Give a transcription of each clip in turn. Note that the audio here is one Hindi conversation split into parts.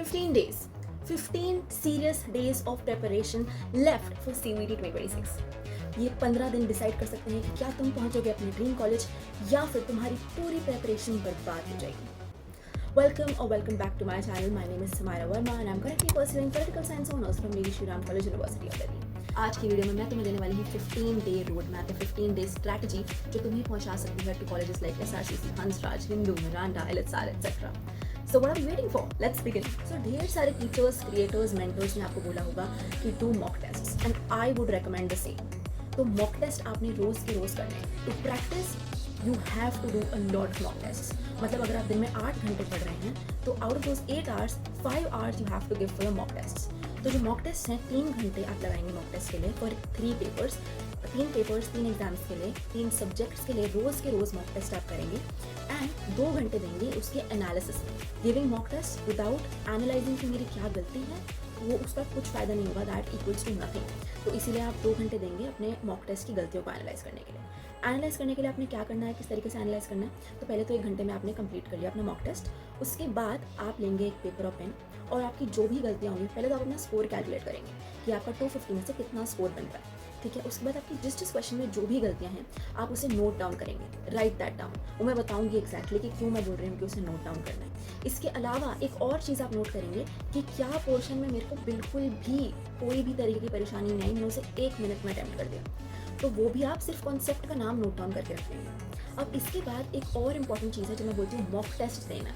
15 days, 15 serious days of preparation left for CVT 2026. ये 15 दिन डिसाइड कर सकते हैं कि क्या तुम पहुंचोगे अपने ड्रीम कॉलेज या फिर तुम्हारी पूरी प्रेपरेशन बर्बाद हो जाएगी. Welcome back to my channel. My name is Samaira Verma and I'm currently pursuing political science honors from Lady Shri Ram College, University of Delhi. आज की वीडियो में मैं तुम्हें देने वाली हूँ 15 day road map, 15 day strategy जो तुम्हें पहुंचा सकती है to colleges like SRCC, Hansraj, Hindu, Miranda, LSR etc. So what are we waiting for? Let's begin. So ढेर सारे टीचर्स, क्रिएटर्स, मेंटर्स ने आपको बोला होगा कि do mock tests and I would recommend the same. तो mock test आपने रोज के रोज करने हैं. To practice you have to do a lot of mock tests. मतलब अगर आप दिन में 8 घंटे पढ़ रहे हैं तो out of those 8 hours, 5 hours you have to give for your mock tests. तो जो मॉक टेस्ट हैं 3 घंटे आप लगाएंगे मॉक टेस्ट के लिए फॉर 3 पेपर्स, 3 एग्जाम्स के लिए, 3 सब्जेक्ट्स के लिए रोज़ के रोज़ मॉक टेस्ट आप करेंगे एंड 2 घंटे देंगे उसके एनालिसिस में. Giving mock test without analysing कि मेरी क्या गलती है वो उसका कुछ फ़ायदा नहीं होगा, दैट इक्वल्स टू नथिंग. तो इसीलिए आप 2 घंटे देंगे अपने मॉक टेस्ट की गलतियों को एनालाइज करने के लिए. एनालाइज करने के लिए आपने क्या करना है, किस तरीके से एनालाइज करना है, तो पहले तो 1 घंटे में आपने कंप्लीट कर लिया अपना मॉक टेस्ट. उसके बाद आप लेंगे एक पेपर और पेन और आपकी जो भी गलतियाँ होंगी पहले तो आप अपना स्कोर कैलकुलेट करेंगे कि आपका 250 में से कितना स्कोर बन रहा है. ठीक है, उसके बाद आपकी जिस क्वेश्चन में जो भी गलतियाँ हैं आप उसे नोट डाउन करेंगे, राइट दैट डाउन. वो मैं बताऊंगी एग्जैक्टली कि क्यों मैं बोल रही हूँ कि उसे नोट डाउन करना है. इसके अलावा एक और चीज़ आप नोट करेंगे कि क्या पोर्शन में मेरे को बिल्कुल भी कोई भी तरीके की परेशानी नहीं आई, मैंने उसे 1 मिनट में अटैम्प्ट कर दिया, तो वो भी आप सिर्फ कॉन्सेप्ट का नाम नोट डाउन करके रख लेंगे. अब इसके बाद एक और इम्पॉर्टेंट चीज़ है जो मैं बोलती हूँ मॉक टेस्ट देना.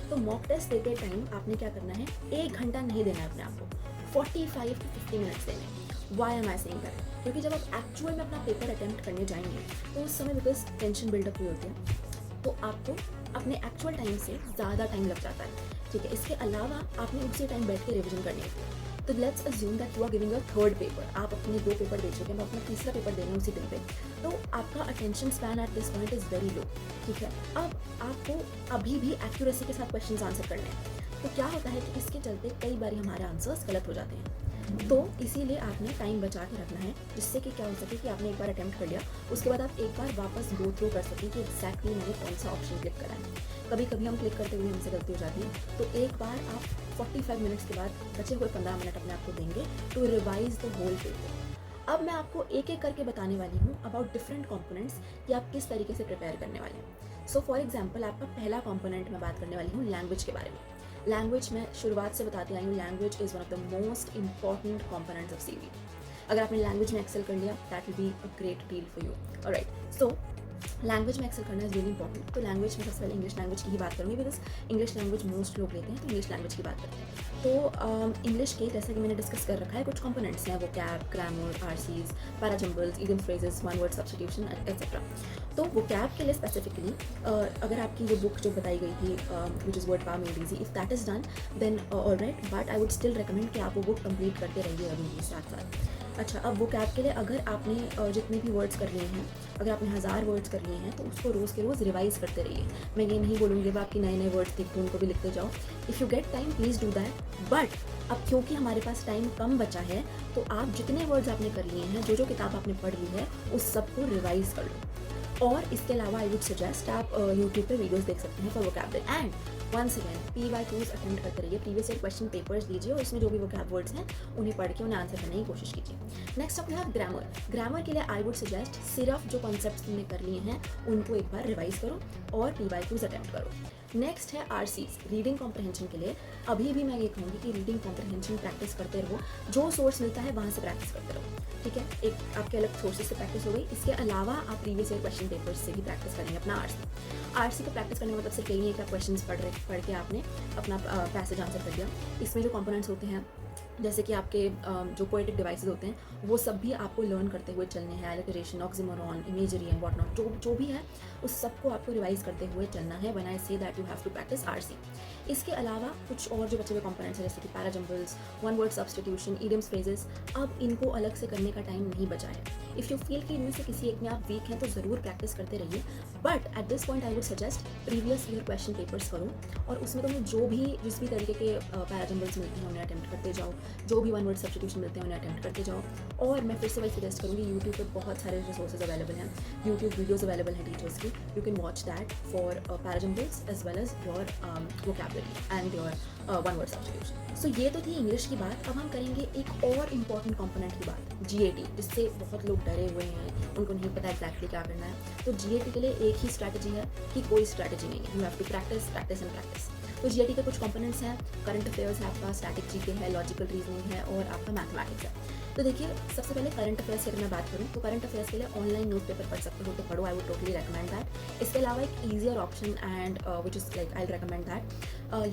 तो मॉक टेस्ट देते टाइम आपने क्या करना है, 1 घंटा नहीं देना है अपने आप को, 45 to 50 मिनट्स देने हैं. Why am I saying that? क्योंकि जब आप एक्चुअल में अपना पेपर अटेम्प्ट करने जाएंगे तो उस समय बिकॉज टेंशन बिल्डअप हुई होती है तो आपको अपने एक्चुअल टाइम से ज़्यादा टाइम लग जाता है. ठीक है, इसके अलावा आपने उसी टाइम बैठ के रिविजन करनी है. तो let's assume that you are giving a third paper, आप अपने 2 पेपर दे चुके हैं, अपना तीसरा पेपर दे रहे हैं उसी दिन पे, तो आपका attention span at this point is very low. ठीक है, अब आपको अभी भी एक्यूरेसी के साथ क्वेश्चंस आंसर करने हैं. तो क्या होता है कि इसके चलते कई बार हमारे आंसर्स गलत हो जाते हैं. तो इसीलिए आपने टाइम बचा के रखना है जिससे कि क्या हो सके कि आपने एक बार अटेम्प्ट कर लिया, उसके बाद आप एक बार वापस गो थ्रू कर सकें कि एग्जैक्टली मैंने कौन सा ऑप्शन क्लिक करा है. कभी कभी हम क्लिक करते हुए हमसे गलती हो जाती है, तो एक बार आप 45 मिनट्स के बाद बचे हुए 15 मिनट अपने आप को देंगे to revise the whole paper. अब मैं आपको एक एक करके बताने वाली हूँ अबाउट डिफरेंट कॉम्पोनेंट्स कि आप किस तरीके से प्रिपेयर करने वाले हैं. सो फॉर एग्जाम्पल आपका पहला कॉम्पोनेंट मैं बात करने वाली हूँ लैंग्वेज के बारे में. लैंग्वेज मैं शुरुआत से बताती आई हूँ, language is one of the most important components of CVT. अगर आपने लैंग्वेज में एक्सेल कर लिया that will be a great deal for you. Alright, so language में एक्सेल करना इज़ रियली इंपॉर्टेंट. तो लैंग्वेज में सबसे पहले इंग्लिश लैंग्वेज की ही बात करूँगी बिकॉज इंग्लिश लैंग्वेज मोस्ट लोग लेते हैं, तो इंग्लिश लैंग्वेज की बात करते हैं. तो इंग्लिश के जैसे कि मैंने डिस्कस कर रखा है कुछ कंपोनेंट्स हैं, vocab, grammar, RCs, parajumbles, idiom phrases, one word substitution etcetera. तो वोकैब के लिए स्पेसिफिकली अगर आपकी ये बुक जो बताई गई थी which is word power made easy, if that is done then alright, but I would still recommend कि आप वो बुक कंप्लीट करते रहिए अभी भी साथ साथ. अच्छा, अब वो कैब के लिए अगर आपने जितने भी वर्ड्स कर लिए हैं, अगर आपने 1000 वर्ड्स कर लिए हैं तो उसको रोज़ के रोज़ रिवाइज़ करते रहिए. मैं ये नहीं बोलूँगी अब आपकी नए वर्ड्स दिखते उनको भी लिखते जाओ. If you get time please do that, but अब क्योंकि हमारे पास टाइम कम बचा है तो आप जितने वर्ड्स आपने कर लिए हैं, जो किताब आपने पढ़ ली है उस सबको रिवाइज़ कर लो. और इसके अलावा आई वुड सजेस्ट आप यूट्यूब पे वीडियोस देख सकते हैं for vocabulary. And once again PYQs attempt करते रहिए, प्रीवियस ईयर क्वेश्चन पेपर्स दीजिए और इसमें जो भी वोकैब वर्ड्स हैं उन्हें पढ़ के उन्हें आंसर करने की कोशिश कीजिए. Next up we have grammar. Grammar के लिए आई वुड सजेस्ट सिर्फ जो कॉन्सेप्ट्स तुमने कर लिए हैं उनको एक बार रिवाइज करो और PYQs अटेम्प्ट करो. नेक्स्ट है RCs, रीडिंग कॉम्प्रहेंशन के लिए. अभी भी मैं ये कहूँगी कि रीडिंग कॉम्प्रहेंशन प्रैक्टिस करते रहो, जो सोर्स मिलता है वहाँ से प्रैक्टिस करते रहो. ठीक है, एक आपके अलग सोर्सेज से प्रैक्टिस हो गई. इसके अलावा आप प्रीवियस ईयर क्वेश्चन पेपर्स से भी प्रैक्टिस करेंगे अपना RC को प्रैक्टिस करने का मतलब सिर्फ यही नहीं है कि आप क्वेश्चंस पढ़ के आपने अपना पैसेज आंसर कर दिया. इसमें जो कंपोनेंट्स होते हैं जैसे कि आपके जो पोएटिक डिवाइसेस होते हैं वो सब भी आपको लर्न करते हुए चलने हैं. Alliteration, oxymoron, imagery and what not, जो भी है उस सबको आपको रिवाइज करते हुए चलना है. When I say that you have to practise RC. इसके अलावा कुछ और जो बचे हुए कंपोनेंट्स हैं जैसे कि parajumbles, one word substitution, idioms phrases, अब इनको अलग से करने का टाइम नहीं बचा है. इफ़ यू फील कि इनमें से किसी एक में आप वीक हैं तो ज़रूर प्रैक्टिस करते रहिए, but at this point I would suggest previous year question papers करो और उसमें तुम्हें जिस भी तरीके के पैराजम्बल्स मिलते हैं उन्हें अटेम्प्ट करते जाओ, जो भी वन वर्ड सब्स्टिट्यूशन मिलते हैं उन्हें अटेम्प्ट करते जाओ. और मैं फिर से वही सजेस्ट करूँगी, यूट्यूब पे बहुत सारे रिसोर्सेज अवेलेबल हैं, यूट्यूब वीडियोज़ अवेलेबल हैं टीचर्स की. You can watch that for parajumbles as well as your vocabulary and your one word substitution. So ये तो थी इंग्लिश की बात। अब हम करेंगे एक और इम्पॉर्टेंट कंपोनेंट की बात, GAT, जिससे बहुत लोग डरे हुए हैं, उनको नहीं पता एग्जैक्टली क्या करना है। तो GAT के लिए एक ही स्ट्रैटेजी है कि कोई स्ट्रैटेजी नहीं है, you have to practise practise and practise. तो GAT के कुछ कंपोनेंट्स हैं, करंट अफेयर्स है आपका, स्टैटिक जीके है, लॉजिकल रीजनिंग है और आपका मैथमेटिक्स है। तो देखिए, सबसे पहले करंट अफेयर्स की अगर मैं बात करूँ तो करंट अफेयर्स के लिए ऑनलाइन न्यूज़पेपर पढ़ सकते हो तो पढ़ो, I would totally recommend that. इसके अलावा एक easier option and which is like I recommend that,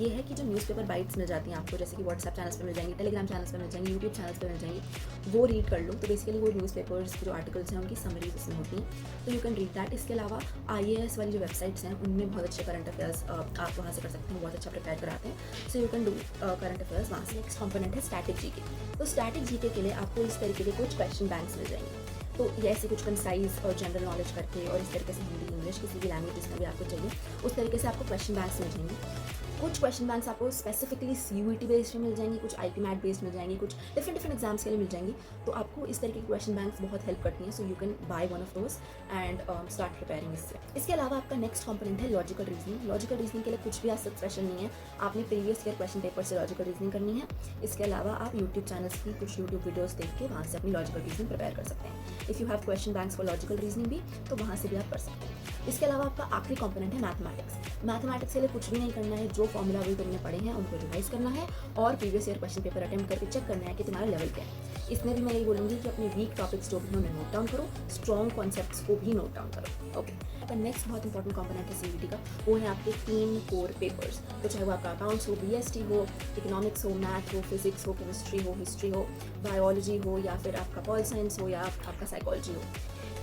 ये है कि जो न्यूज़पेपर बाइट्स मिल जाती हैं आपको, जैसे कि व्हाट्सएप चैनल्स पे मिल जाएंगी, टेलीग्राम चैनल्स पे मिल जाएंगी, यूट्यूब चैनल्स पे मिल जाएंगी, वो रीड कर लो। तो बेसिकली वो न्यूज़पेपर्स के जो आर्टिकल्स हैं उनकी समरीज इसमें होती हैं, तो यू कैन रीड दैट। इसके अलावा IAS वाली जो वेबसाइट्स हैं उनमें बहुत अच्छे करंट अफेयर्स आप वहाँ से कर सकते हैं, बहुत अच्छा प्रिपेयर कराते हैं, so you can do current affairs वहाँ से। नेक्स्ट कंपोनेंट है स्टैटिक जीके। तो स्टैटिक जीके के लिए आपको इस तरीके के कुछ क्वेश्चन बैंक्स मिल जाएंगे। तो ये ऐसे कुछ कंसाइज और जनरल नॉलेज करके और इस तरीके से हिंदी, इंग्लिश, किसी भी लैंग्वेज जिसमें भी आपको चाहिए उस तरीके से आपको क्वेश्चन बैंक्स मिल जाएंगे। कुछ क्वेश्चन बैंक्स आपको स्पेसिफिकली CUET बेस्ड में मिल जाएंगी, कुछ IPMAT बेस्ड मिल जाएंगी, कुछ डिफरेंट एग्जाम्स के लिए मिल जाएंगी। तो आपको इस तरीके की क्वेश्चन बैंक्स बहुत हेल्प करती हैं, so you can by one of those and start preparing इससे। इसके अलावा आपका नेक्स्ट कंपोनेंट है लॉजिकल रीजनिंग। लॉजिकल रीजनिंग के लिए कुछ भी आज स्पेशल नहीं है, आपने प्रीवियस ईयर क्वेश्चन पेपर से लॉजिकल रीजनिंग करनी है। इसके अलावा आप यूट्यूब चैनल्स की कुछ यूट्यूब वीडियोस देख के वहाँ से अपनी लॉजिकल रीजनिंग प्रिपेयर कर सकते हैं। If you have question banks for logical reasoning भी, तो वहाँ से भी आप कर सकते हैं। इसके अलावा आपका आखिरी कंपोनेंट है मैथमेटिक्स। मैथमेटिक्स के लिए कुछ भी नहीं करना है, जो फॉर्मूला भी तुमने पढ़े हैं उनको रिवाइज करना है और previous year question paper attempt करके चेक करना है कि तुम्हारा लेवल क्या है। इसमें भी मैं यही बोलूँगी कि अपने वीक टॉपिक्स जो भी उन्हें नोट डाउन करो, स्ट्रॉन्ग कॉन्सेप्ट्स को भी नोट डाउन करो। ओके, आपका नेक्स्ट बहुत इंपॉर्टेंट कंपोनेंट है CUET का, वो है आपके 3 कोर पेपर्स। तो चाहे वो आपका अकाउंट्स हो, BST हो, इकोनॉमिक्स हो, मैथ हो, फिजिक्स हो, केमिस्ट्री हो, हिस्ट्री हो, बायोलॉजी हो, या फिर आपका पॉल साइंस हो, या आपका साइकोलॉजी हो,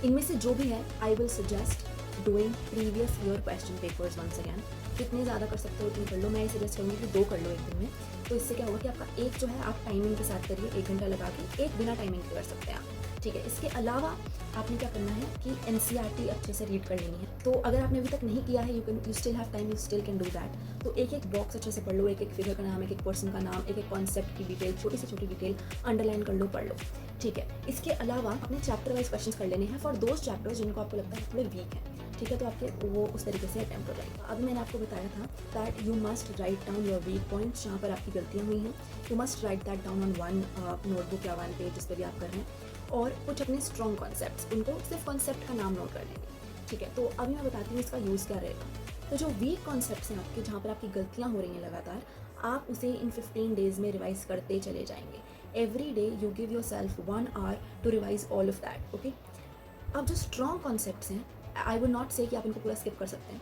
इनमें से जो भी है I will suggest doing previous year question papers once again. जितने ज़्यादा कर सकते हो उतनी कर लो। मैं ये सजेस्ट करूँगी कि 2 कर लो एक दिन में। तो इससे क्या होगा कि आपका एक जो है आप टाइमिंग के साथ करिए, 1 घंटा लगा के, एक बिना टाइमिंग के कर सकते हैं आप, ठीक है। इसके अलावा आपने क्या करना है कि NCERT अच्छे से रीड कर लेनी है। तो अगर आपने अभी तक नहीं किया है, you still have time, you still can do that. तो एक बॉक्स अच्छे से पढ़ लो, एक फिगर का नाम, एक पर्सन का नाम, एक कॉन्सेप्ट की डिटेल, छोटी से छोटी डिटेल अंडरलाइन कर लो, पढ़ लो, ठीक है। इसके अलावा अपने चैप्टर वाइज क्वेश्चन कर लेने हैं फॉर दोज चैप्टर्स जिनको आपको लगता है थोड़े वीक है, ठीक है। तो आपके वो उस तरीके से अटैम्प्ट हो जाएगा। अभी मैंने आपको बताया था that you must write down your weak points, जहाँ पर आपकी गलतियाँ हुई हैं। You must write that down on one notebook या 1 पेज जिस पर भी आप कर रहे हैं, और कुछ अपने स्ट्रॉन्ग कॉन्सेप्ट्स, उनको सिर्फ कॉन्सेप्ट का नाम नोट कर लेंगे, ठीक है। तो अभी मैं बताती हूँ इसका यूज़ क्या रहेगा। तो जो वीक कॉन्सेप्ट्स हैं आपके, जहाँ पर आपकी गलतियाँ हो रही हैं लगातार, आप उसे इन 15 डेज़ में रिवाइज करते चले जाएंगे। Every day you give yourself 1 hour to revise all of that, okay. अब जो स्ट्रॉन्ग कॉन्सेप्ट्स हैं, आई वुड नॉट से कि आप इनको पूरा स्किप कर सकते हैं।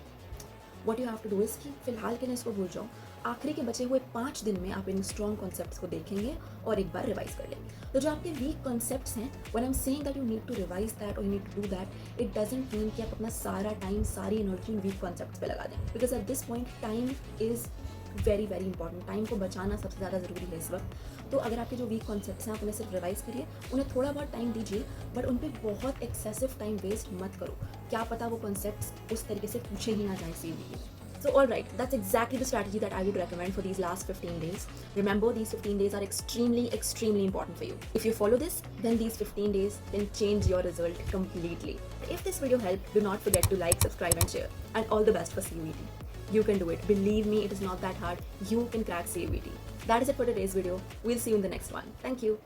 What you have to do is कि फिलहाल के लिए इसको भूल जाओ, आखिरी के बचे हुए 5 दिन में आप इन स्ट्रॉन्ग कॉन्सेप्ट्स को देखेंगे और एक बार रिवाइज कर लेंगे। तो जो आपके वीक कॉन्सेप्ट्स हैं, when I am saying that you need to revise that और you need to do that, it doesn't mean कि आप अपना सारा टाइम, सारी एनर्जी इन वीक कॉन्सेप्ट्स पे लगा दें, because at this point time is very very important. Time को बचाना सबसे ज़्यादा ज़रूरी है इस वक्त। तो अगर आपके जो वीक कॉन्सेप्ट्स हैं आप उन्हें सिर्फ रिवाइज करिए, उन्हें थोड़ा बहुत टाइम दीजिए, बट उन पर बहुत एक्सेसिव टाइम वेस्ट मत करो। क्या पता वो कॉन्सेप्ट्स उस तरीके से पूछे ही ना जाए CUET में। So alright, that's exactly the strategy that I would recommend for these last 15 days. Remember, these 15 days are extremely important for you. If you follow this, then these 15 days can change your result completely. If this video helped, do not forget to like, subscribe and share. And all the best for CUET. You can do it. Believe me, it is not that hard. You can crack CUET. That is it for today's video. We'll see you in the next one. Thank you.